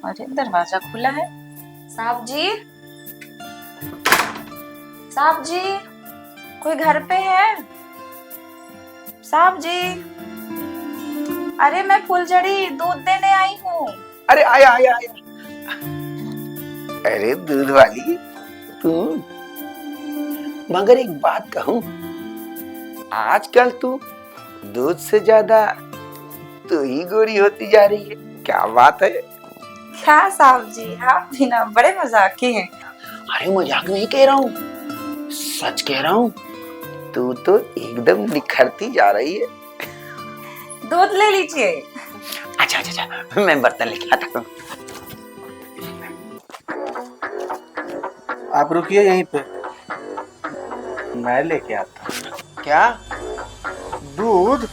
अरे दरवाजा खुला है। साहब जी, साहब जी, कोई घर पे है? साहब जी, अरे मैं फुलझड़ी दूध देने आई हूँ। अरे आया आया आया। अरे दूध वाली तू, मगर एक बात कहूँ, आजकल तू दूध से ज्यादा तू ही गोरी होती जा रही है। क्या बात है? क्या साहब जी, आप भी ना बड़े मजाकी हैं। अरे मजाक नहीं कह रहा हूँ, सच कह रहा हूँ। तू तो एकदम निखरती जा रही है। दूध ले लीजिए। अच्छा अच्छा अच्छा, मैं बर्तन लेके आता हूँ। आप रुकिए यहीं पे, मैं लेके आता हूँ। क्या? दूध?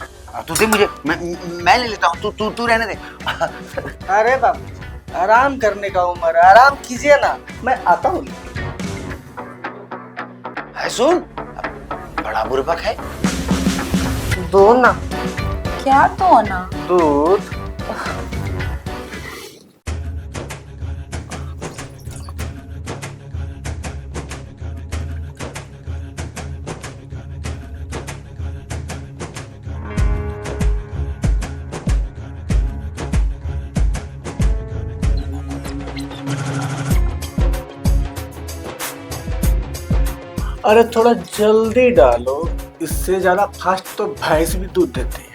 तू दे मुझे, मैं ले लेता हूँ। तू रहने दे। अरे बाबू, आराम करने का उम्र है, आराम कीजिए ना, मैं आता हूँ। है सुन, बड़ा बुर्बक है। दो ना। क्या तो ना? दूध। अरे थोड़ा जल्दी डालो, इससे ज्यादा फास्ट तो भैंस भी दूध देती है।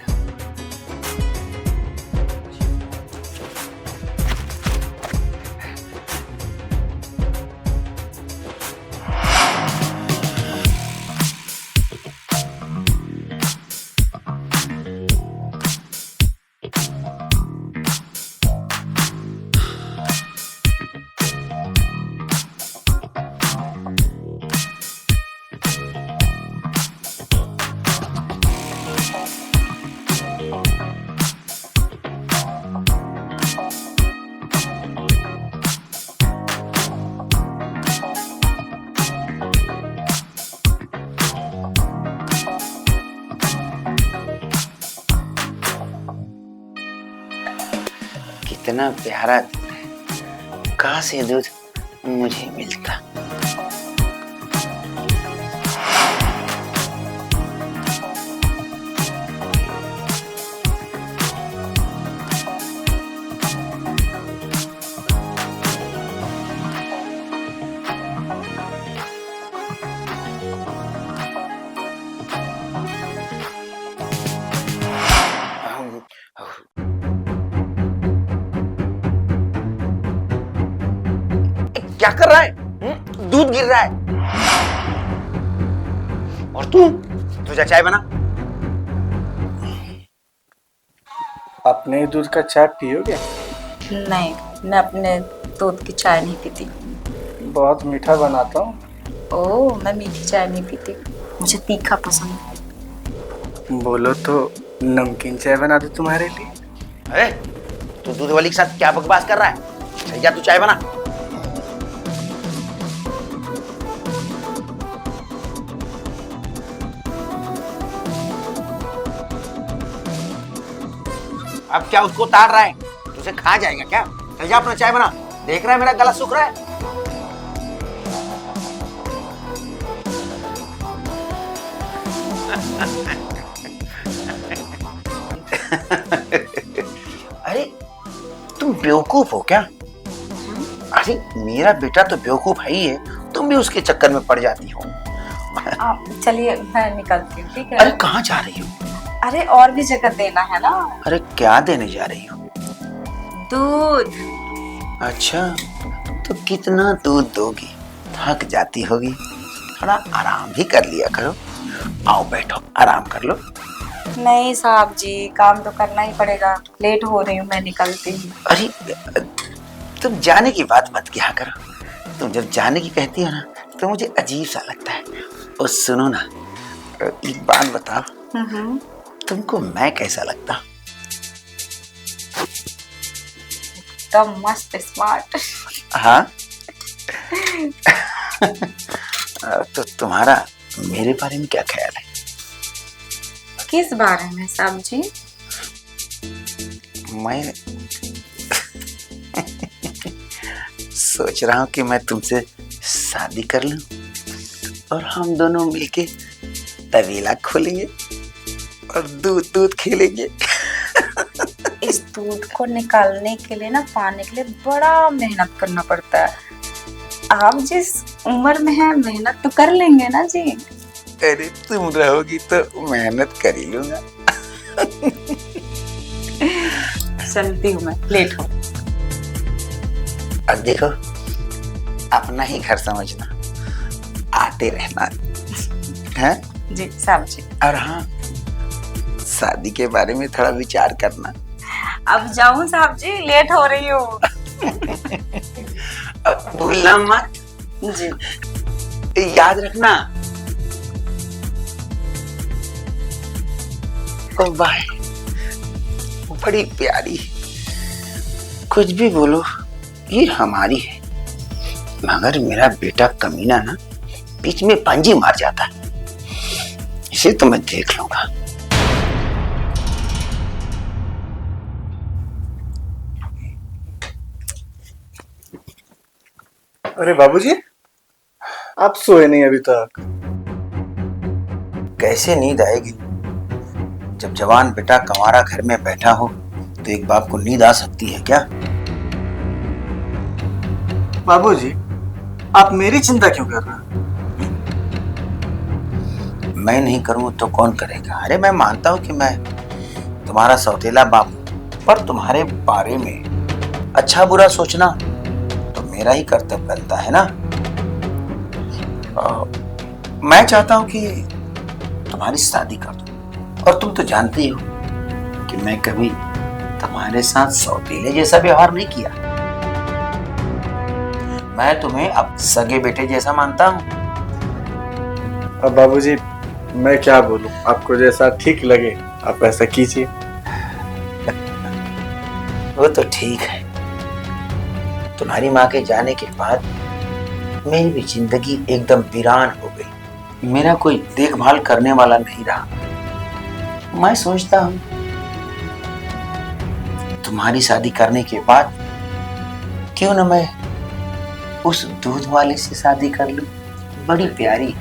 कितना प्यारा दूध है, काश ये दूध मुझे मिलता। क्या कर रहा है? दूध गिर रहा है। और तू जा चाय बना। अपने ही दूध का चाय पियोगे? नहीं, मैं अपने दूध की चाय नहीं पीती। बहुत मीठा बनाता हूँ। ओह, मैं मीठी चाय नहीं पीती, मुझे तीखा पसंद है। बोलो तो नमकीन चाय बना दो तुम्हारे लिए। अरे तू दूध वाली के साथ क्या बकवास कर रहा है? चल जा, तू चाय बना। अब क्या उसको उतार रहा है? तुझे खा जाएगा क्या? चल जा, अपना चाय बना। देख रहा है मेरा गला सूख रहा है। अरे तुम बेवकूफ हो क्या? अरे मेरा बेटा तो बेवकूफ है ही है, तुम भी उसके चक्कर में पड़ जाती हो। आप चलिए, मैं निकलती हूँ, ठीक है? अरे कहाँ जा रही हो? अरे और भी जगह देना है ना। अरे क्या देने जा रही हो? दूध। अच्छा, तो कितना दूध दोगी? थक जाती होगी, थोड़ा आराम भी कर लिया करो। आओ बैठो, आराम कर लो। नहीं साहब जी, काम तो करना ही पड़ेगा, लेट हो रही हूँ, मैं निकलती हूँ। अरे तुम जाने की बात मत किया करो। तुम जब जाने की कहती हो ना, तो मुझे अजीब सा लगता है। और सुनो ना, एक बात बताओ, तुमको मैं कैसा लगता? एकदम मस्त स्मार्ट। हाँ। तो तुम्हारा मेरे बारे में क्या ख्याल है? किस बारे में साहब जी? मैं सोच रहा हूँ कि मैं तुमसे शादी कर लूं और हम दोनों मिलके तबेला खोलेंगे और दूध दूध खेलेंगे। इस दूध को निकालने के लिए ना, पाने के लिए बड़ा मेहनत करना पड़ता है। आप जिस उम्र में हैं मेहनत तो कर लेंगे ना जी। अरे तुम रहोगी तो मेहनत कर ही लूंगा। चलती हूँ मैं, लेट हो। अब देखो, अपना ही घर समझना, आते रहना है जी साहब जी। और हाँ, शादी के बारे में थोड़ा विचार करना। अब जाऊं साहब जी, लेट हो रही हूँ। अब भूलना मत जी। याद रखना। ओ भाई, बड़ी प्यारी, कुछ भी बोलो ये हमारी है, मगर मेरा बेटा कमीना ना बीच में पंजी मार जाता है, इसे तो मैं देख लूंगा। अरे बाबूजी, आप सोए नहीं अभी तक? कैसे नींद आएगी जब जवान बेटा कंवारा घर में बैठा हो? तो एक बाप को नींद आ सकती है क्या? बाबूजी, आप मेरी चिंता क्यों कर रहे हैं? मैं नहीं करूं तो कौन करेगा? अरे मैं मानता हूं कि मैं तुम्हारा सौतेला बाप हूं, पर तुम्हारे बारे में अच्छा बुरा सोचना तो मेरा ही कर्तव्य बनता है ना। मैं चाहता हूं कि तुम्हारी शादी कर दूं, और तुम तो जानती हो कि मैं कभी तुम्हारे साथ सौतेले जैसा व्यवहार नहीं किया। मैं तुम्हें अब सगे बेटे जैसा मानता हूं। अब बाबूजी, मैं क्या बोलूं? आपको जैसा ठीक लगे आप ऐसा कीजिए। वो तो ठीक है, तुम्हारी माँ के जाने के बाद मेरी भी जिंदगी एकदम वीरान हो गई। मेरा कोई देखभाल करने वाला नहीं रहा। मैं सोचता हूँ तुम्हारी शादी करने के बाद क्यों न मैं उस दूध वाले से शादी कर लूं, बड़ी प्यारी।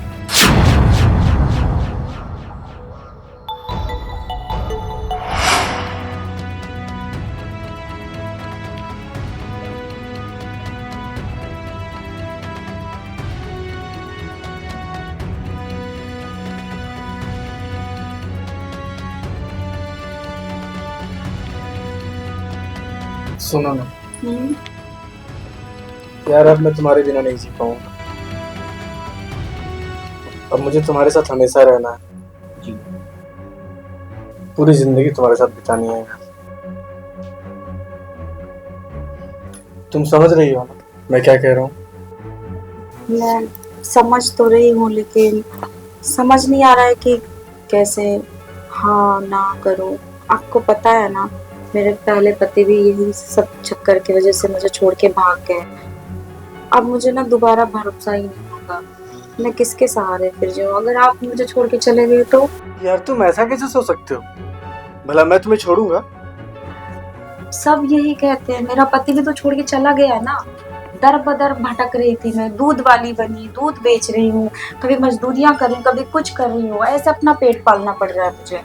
सुनो ना यार, अब मैं तुम्हारे बिना नहीं जी पाऊंगा। अब मुझे तुम्हारे साथ हमेशा रहना है। जी। पूरी जिंदगी तुम्हारे साथ बितानी है। तुम समझ रही हो ना मैं क्या कह रहा हूँ? मैं समझ तो रही हूँ, लेकिन समझ नहीं आ रहा है कि कैसे हाँ ना करूँ। आपको पता है ना, मेरे पहले पति भी यही सब चक्कर की वजह से मुझे छोड़ के भाग गए। अब मुझे ना दोबारा भरोसा ही नहीं होगा। मैं किसके सहारे फिर जाऊँ? अगर आप मुझे छोड़ के चले गए तो? यार तुम ऐसा कैसे सोच सकते हो? भला मैं तुम्हें छोड़ूंगा? सब यही कहते हैं। मेरा पति भी तो छोड़ के चला गया ना। दर बदर भटक रही थी मैं, दूध वाली बनी, दूध बेच रही हूँ, कभी मजदूरियां कर रही हूँ, कभी कुछ कर रही हूँ। ऐसे अपना पेट पालना पड़ रहा है मुझे।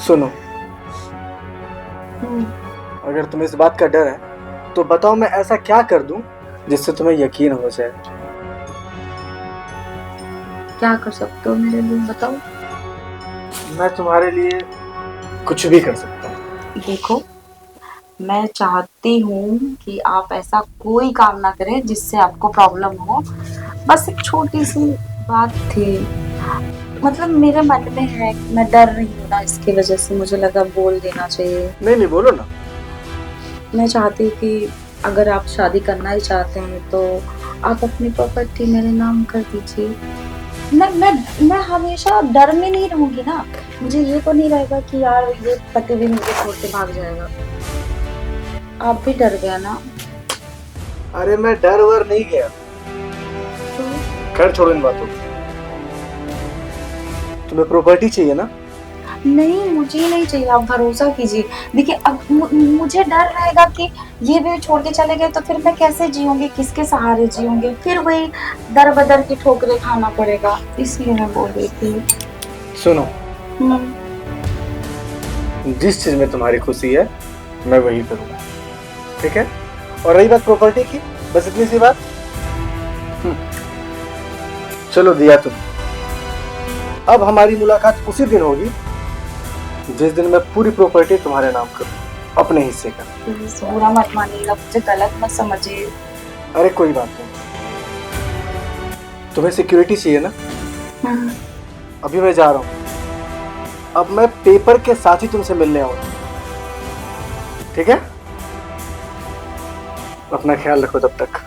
सुनो, अगर तुम्हें इस बात का डर है तो बताओ मैं ऐसा क्या कर दूं जिससे तुम्हें यकीन हो जाए। क्या कर सकते हो मेरे लिए, बताओ। मैं तुम्हारे लिए कुछ भी कर सकता हूँ। देखो, मैं चाहती हूँ कि आप ऐसा कोई काम ना करें जिससे आपको प्रॉब्लम हो। बस एक छोटी सी बात थी, मतलब मेरे मन में है, मैं डर रही हूँ ना, इसकी वजह से मुझे लगा बोल देना चाहिए। नहीं बोलो ना। मैं चाहती हूँ कि अगर आप शादी करना ही चाहते हैं तो आप अपनी प्रॉपर्टी मेरे नाम कर दीजिए। मैं हमेशा डर में नहीं रहूंगी ना। मुझे ये तो नहीं रहेगा कि यार ये पति भी मुझे छोड़ के भाग जाएगा। आप भी डर गया ना? अरे मैं डर वर नहीं गया। तो खैर छोड़ो इन बातों को। तुम्हें प्रॉपर्टी चाहिए ना? नहीं, मुझे नहीं चाहिए, आप भरोसा कीजिए। देखिए अब मुझे डर रहेगा कि ये भी छोड़ के चले गए तो फिर मैं कैसे जीऊंगी, किसके सहारे जीऊंगी, फिर वही दर बदर की ठोकरें खाना पड़ेगा, इसलिए मैं बोल रही थी। सुनो, हम्म, जिस चीज में तुम्हारी खुशी है मैं वही करूंगा, ठीक है? और रही बात प्रॉपर्टी की, बस इतनी सी बात। चलो दिया तुम, अब हमारी मुलाकात उसी दिन होगी जिस दिन मैं पूरी प्रॉपर्टी तुम्हारे नाम करूँ, अपने हिस्से का। प्लीज बुरा मत मानिएगा, मुझे गलत मत समझिए। अरे कोई बात नहीं, तुम्हें सिक्योरिटी चाहिए ना? हम्म, अभी मैं जा रहा हूँ, अब मैं पेपर के साथ ही तुमसे मिलने आऊंगा, ठीक है? अपना ख्याल रखो तब तक।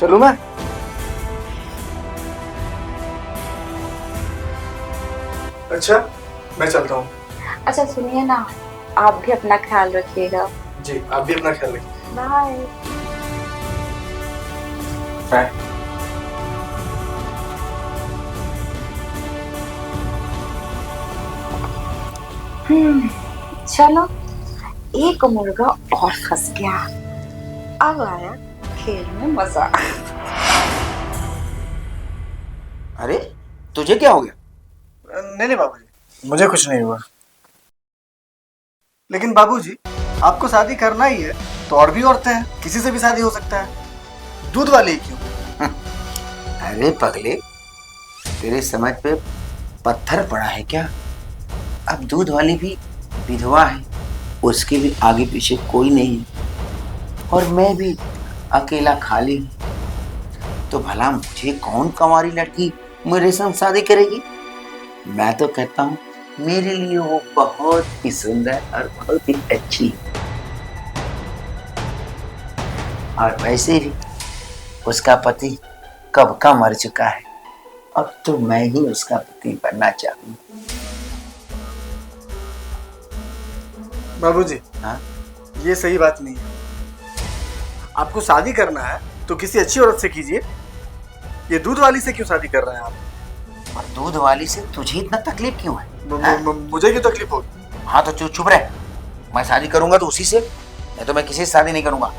चलूं मैं? अच्छा, मैं चलता हूँ। अच्छा सुनिए ना, आप भी अपना ख्याल रखिएगा। जी, आप भी अपना ख्याल रखिए। बाय। बाय। चलो, एक मुर्गा और फंस गया, अब आया खेल में मजा। अरे तुझे क्या हो गया? नहीं नहीं बाबूजी, मुझे कुछ नहीं हुआ। लेकिन बाबूजी, आपको शादी करना ही है तो और भी औरतें हैं, किसी से भी शादी हो सकता है, दूध वाली ही क्यों? अरे पगले, तेरे समझ पे पत्थर पड़ा है क्या? अब दूध वाली भी विधवा है, उसके भी आगे पीछे कोई नहीं है, और मैं भी अकेला खाली हूँ, तो भला मुझे कौन कंवारी लड़की मेरे संग शादी करेगी? मैं तो कहता हूँ मेरे लिए वो बहुत ही सुंदर और बहुत ही अच्छी है। और वैसे भी उसका पति कब का मर चुका है, अब तो मैं ही उसका पति बनना चाहूँ। बाबूजी, हाँ? ये सही बात नहीं है। आपको शादी करना है तो किसी अच्छी औरत से कीजिए, ये दूध वाली से क्यों शादी कर रहे हैं आप? और दूध वाली से तुझे इतना तकलीफ क्यों है? मुझे क्यों तकलीफ होगी? हाँ तो चुप रह, मैं शादी करूंगा तो उसी से, नहीं तो मैं किसी से शादी नहीं करूंगा,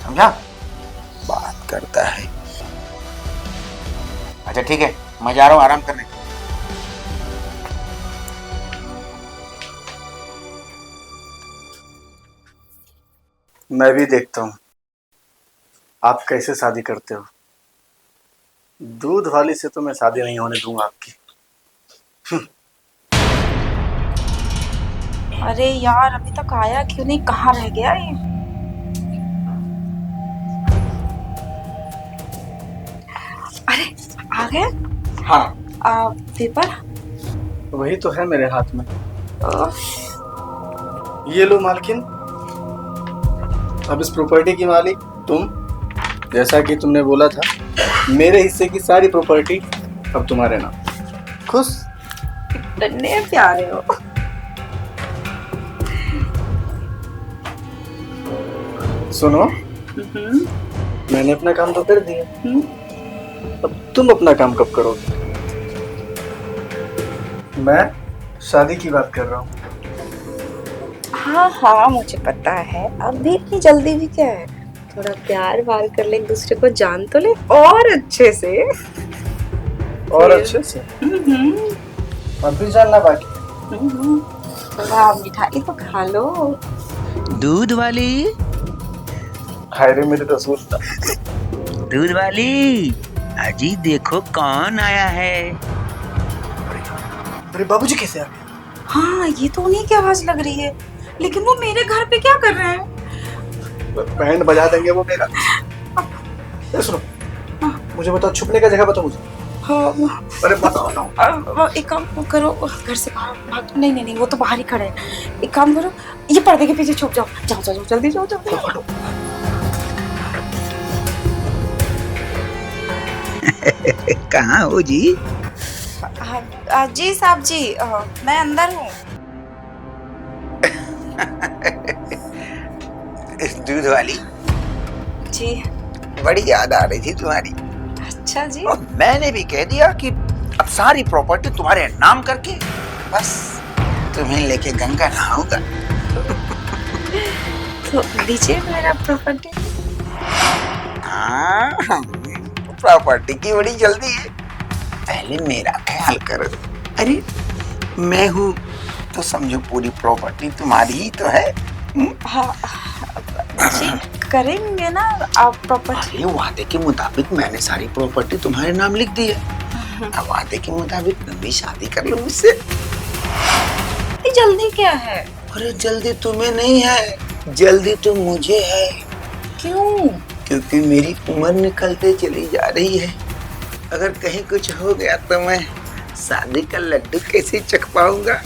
समझा? बात करता है। अच्छा ठीक है, मैं जा रहा हूँ आराम करने। मैं भी देखता हूँ आप कैसे शादी करते हो। दूध वाली से तो मैं शादी नहीं होने दूंगा आपकी। अरे यार, अभी तक आया क्यों नहीं, कहाँ रह गया ये? अरे आ गया। हाँ, पेपर वही तो है मेरे हाथ में। ये लो मालकिन, अब इस प्रॉपर्टी की मालिक तुम। जैसा कि तुमने बोला था, मेरे हिस्से की सारी प्रॉपर्टी अब तुम्हारे नाम। खुश? कितने प्यारे हो। सुनो, मैंने अपना काम तो कर दिया, अब तुम अपना काम कब करोगे? मैं शादी की बात कर रहा हूँ। हाँ हाँ, मुझे पता है, अभी इतनी जल्दी भी क्या है, थोड़ा प्यार वार कर ले, एक दूसरे को जान तो ले और अच्छे से। और अच्छे से? अब भी जानना बाकी है। थोड़ा मिठाई तो खा लो। दूध वाली, हाय रे मेरे रसूल। दूध वाली, अजी देखो कौन आया है। अरे बाबूजी कैसे आ गए? हाँ, ये तो उन्हीं की आवाज लग रही है, लेकिन वो मेरे घर पे क्या कर रहे हैं? बैंड बजा देंगे वो मेरा। सुनो, मुझे बताओ, छुपने का जगह बताओ मुझे। हाँ, अरे बताओ। एक काम करो, घर से बाहर भाग। नहीं नहीं नहीं, वो तो बाहर ही खड़े हैं। एक काम करो, ये पर्दे के पीछे छुप जाओ। जाओ जाओ, जल्दी जाओ जल्दी। कहाँ हो जी? जी साहब जी, मैं अंदर हूँ। दूध वाली जी। बड़ी याद आ रही थी तुम्हारी। अच्छा जी। और मैंने भी कह दिया कि अब सारी प्रॉपर्टी तुम्हारे नाम करके बस तुम्हें लेके गंगा नहाऊंगा। तो दीजिए मेरा प्रॉपर्टी। हाँ, प्रॉपर्टी की बड़ी जल्दी है, पहले मेरा ख्याल करो। अरे मैं हूँ तो समझो पूरी प्रॉपर्टी तुम्हारी ही तो है। हाँ जी, करेंगे ना आप प्रॉपर्टी। अरे वादे के मुताबिक मैंने सारी प्रॉपर्टी तुम्हारे नाम लिख दी है। अब वादे के मुताबिक तुम भी शादी कर लो मुझसे। इतनी जल्दी क्या है? अरे जल्दी तुम्हें नहीं है, जल्दी तो मुझे है। क्यों? क्योंकि मेरी उम्र निकलते चली जा रही है। अगर कहीं कुछ हो गया तो मैं शादी का लड्डू कैसे चख पाऊंगा?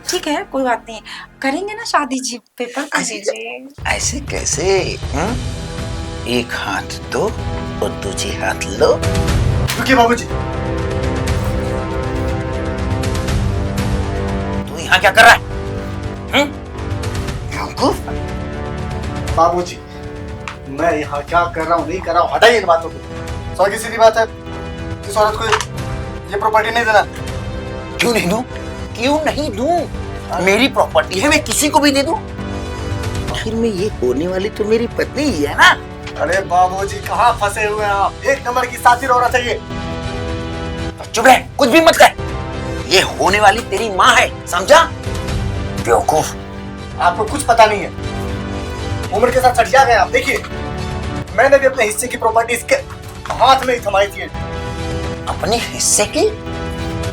ठीक है, कोई बात नहीं, करेंगे ना शादी जी, पेपर कर दीजिए। ऐसे कैसे? एक हाथ दो और दूसरी हाथ लो। रुकिए बाबूजी। तू यहाँ क्या कर रहा है? बेवकूफ। बाबूजी, मैं यहाँ क्या कर रहा हूँ नहीं कर रहा हूँ, हटाइए इन बातों को। सौ की सीधी बात है, इस औरत को ये प्रॉपर्टी नहीं देना। क्यों नहीं दूं? क्यों नहीं दूं? मेरी प्रॉपर्टी है, मैं किसी को भी दे दूं। आखिर में ये होने वाली तो मेरी पत्नी ही है ना। अरे बाबूजी, कहाँ फंसे हुए हैं आप? एक नंबर की साथी औरत है ये। चुप रह, कुछ भी मत कर। ये होने वाली तेरी माँ है, समझा? बेवकूफ। आपको कुछ पता नहीं है, उम्र के साथ सटिया गए आप। देखिए, मैंने भी अपने हिस्से की प्रॉपर्टी इसके हाथ में ही थमाई थी। अपने हिस्से की?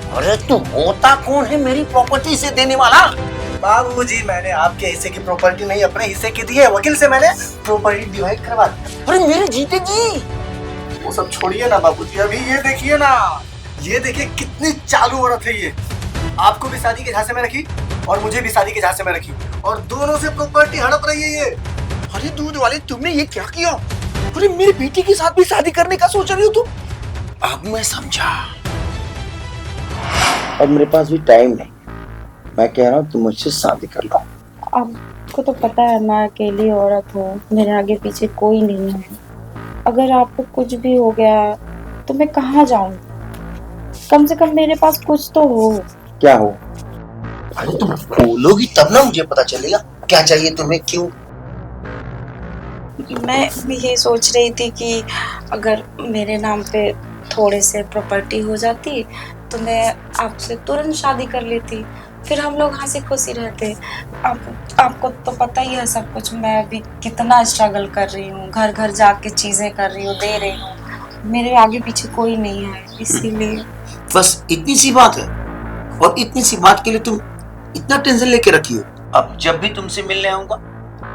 अरे तू होता कौन है मेरी प्रॉपर्टी से देने वाला? बाबूजी, मैंने आपके हिस्से की प्रॉपर्टी नहीं अपने हिस्से की दी है। वकील से मैंने प्रॉपर्टी डिवाइड करवा दी। अरे मेरे जीते जी। वो सब छोड़िए ना बाबूजी, अभी ये देखिए ना, ये देखिए कितनी चालू औरत है ये। आपको भी शादी के झांसे में रखी और मुझे भी शादी के झांसे में रखी, और दोनों से प्रॉपर्टी हड़प रही है ये। अरे दूध वाले, तुमने ये क्या किया? अरे मेरी बेटी के साथ भी शादी करने का सोच रही हो तुम? अब मैं समझा। अब मेरे पास भी टाइम नहीं, मैं कह रहा हूँ तुम मुझसे शादी कर लो। आपको तो पता है मैं अकेली औरत हूँ, मेरे आगे पीछे कोई नहीं है। अगर आपको कुछ भी हो गया तो मैं कहाँ जाऊँ? कम से कम मेरे पास कुछ तो हो। क्या हो? अरे तुम बोलोगी तब ना मुझे पता चलेगा क्या चाहिए तुम्हें, क्यों। मैं भी ये सोच रही थी कि अगर मेरे नाम पे थोड़े से प्रॉपर्टी हो जाती तो मैं आपसे तुरंत शादी कर लेती, फिर हम लोग हंसी खुशी रहते। आपको तो पता ही है सब कुछ, मैं अभी कितना स्ट्रगल कर रही हूँ, घर घर जाके चीजें कर रही हूँ, दे रही हूँ, मेरे आगे पीछे कोई नहीं है, इसीलिए। बस इतनी सी बात है, और इतनी सी बात के लिए तुम इतना टेंशन लेके रखी हो। अब जब भी तुमसे मिलने आऊंगा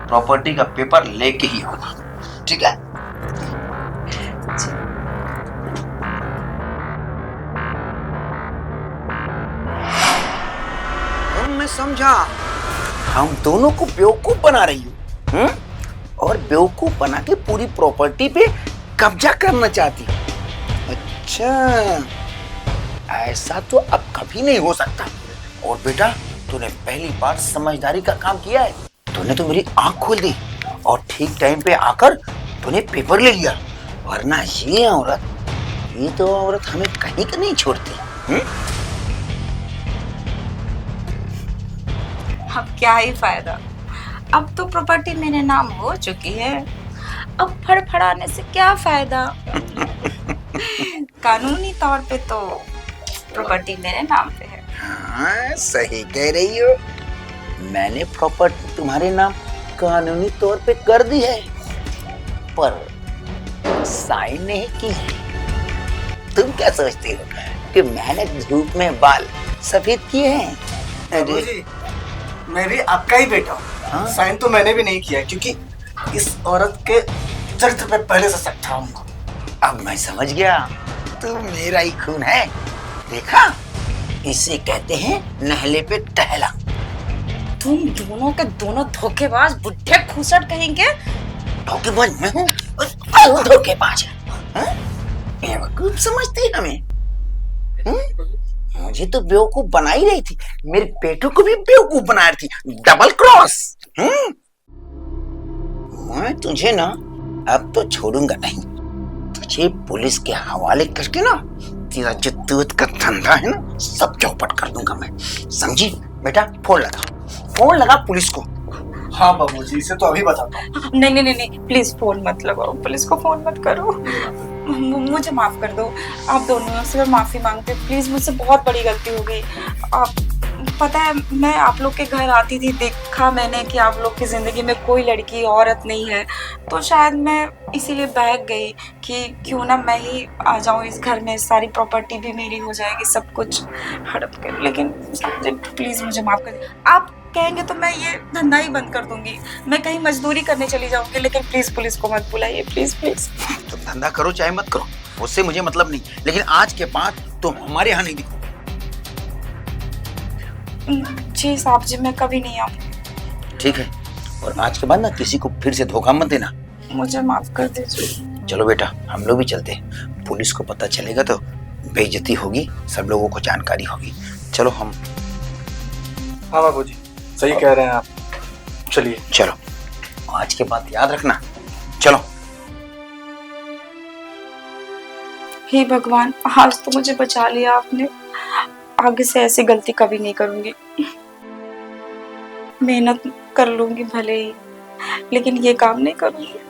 प्रॉपर्टी का पेपर लेके ही आऊंगा, ठीक है? मैं समझा, हम दोनों को बेवकूफ बना रही हो, और बेवकूफ बना के पूरी प्रॉपर्टी पे कब्जा करना चाहती। अच्छा, ऐसा तो अब कभी नहीं हो सकता। और बेटा, तूने पहली बार समझदारी का काम किया है। तूने तो मेरी आंख खोल दी और ठीक टाइम पे आकर तूने पेपर ले लिया, वरना ये औरत हमें कहीं का नहीं छोड़ती। अब क्या ही फायदा, अब तो प्रॉपर्टी मेरे नाम हो चुकी है, अब फड़फड़ाने से क्या फायदा। कानूनी तौर पे तो प्रॉपर्टी मेरे नाम पे है। हाँ, सही कह रही हो। मैंने प्रॉपर्टी तुम्हारे नाम कानूनी तौर पे कर दी है, पर साइन नहीं की है। तुम क्या सोचती हो कि मैंने धूप में बाल सफेद किए हैं? बाबूजी, मैं भी आपका ही बेटा हूँ। हाँ? साइन तो मैंने भी नहीं किया, क्योंकि इस औरत के चरित्र पे पहले से शक था हमको। अब मैं समझ गया, तू मेरा ही खून है। देखा, इसे कहते हैं नहले पे टहला। तुम दोनों के दोनों धोखेबाज बुढ़े खूसट कहेंगे। धोखेबाज मैं हूँ और धोखेबाज है? बेवकूफ समझती है हमें? मुझे तो बेवकूफ बना ही रही थी, मेरे बेटों को भी बेवकूफ बना रही थी। Double cross. मैं तुझे ना अब तो छोड़ूंगा नहीं, तुझे पुलिस के हवाले करके ना तेरा जो दूध का धंधा है ना, सब चौपट कर दूंगा मैं, समझी बेटा? फोन लगा पुलिस को। हाँ बाबूजी, इसे तो अभी बताता हूँ। नहीं नहीं नहीं नहीं, प्लीज फोन मत लगाओ, पुलिस को फोन मत करो। मुझे माफ कर दो, आप दोनों से मैं माफी मांगती हूँ, प्लीज मुझसे बहुत बड़ी गलती हो गई। आप पता है, मैं आप लोग के घर आती थी, देखा मैंने कि आप लोग की जिंदगी में कोई लड़की औरत नहीं है, तो शायद मैं इसीलिए बहक गई कि क्यों ना मैं ही आ जाऊँ इस घर में, सारी प्रॉपर्टी भी मेरी हो जाएगी, सब कुछ हड़प कर। लेकिन प्लीज मुझे माफ कर दे। आप कहेंगे तो मैं ये धंधा ही बंद कर दूंगी, मैं कहीं मजदूरी करने चली जाऊंगी, लेकिन प्लीज पुलिस को मत बुलाइए, प्लीज प्लीज। तुम धंधा करो चाहे मत करो, उससे मुझे मतलब नहीं, लेकिन आज के बाद तुम हमारे यहाँ नहीं दिखो। जी साहब जी, मैं कभी नहीं आऊँ। ठीक है, और आज के बाद ना किसी को फिर से धोखा मत देना। मुझे माफ कर दीजिए। चलो बेटा, हम लोग भी चलते हैं, पुलिस को पता चलेगा तो बेइज्जती होगी, सब लोगों को जानकारी होगी। चलो हम। हाँ बाबूजी, सही कह रहे हैं आप, चलिए। चलो, आज के बाद याद रखना। चलो। हे भगवान, आज तो मुझे बचा लिया आपने, आगे से ऐसी गलती कभी नहीं करूंगी। मेहनत कर लूंगी भले ही, लेकिन ये काम नहीं करूंगी।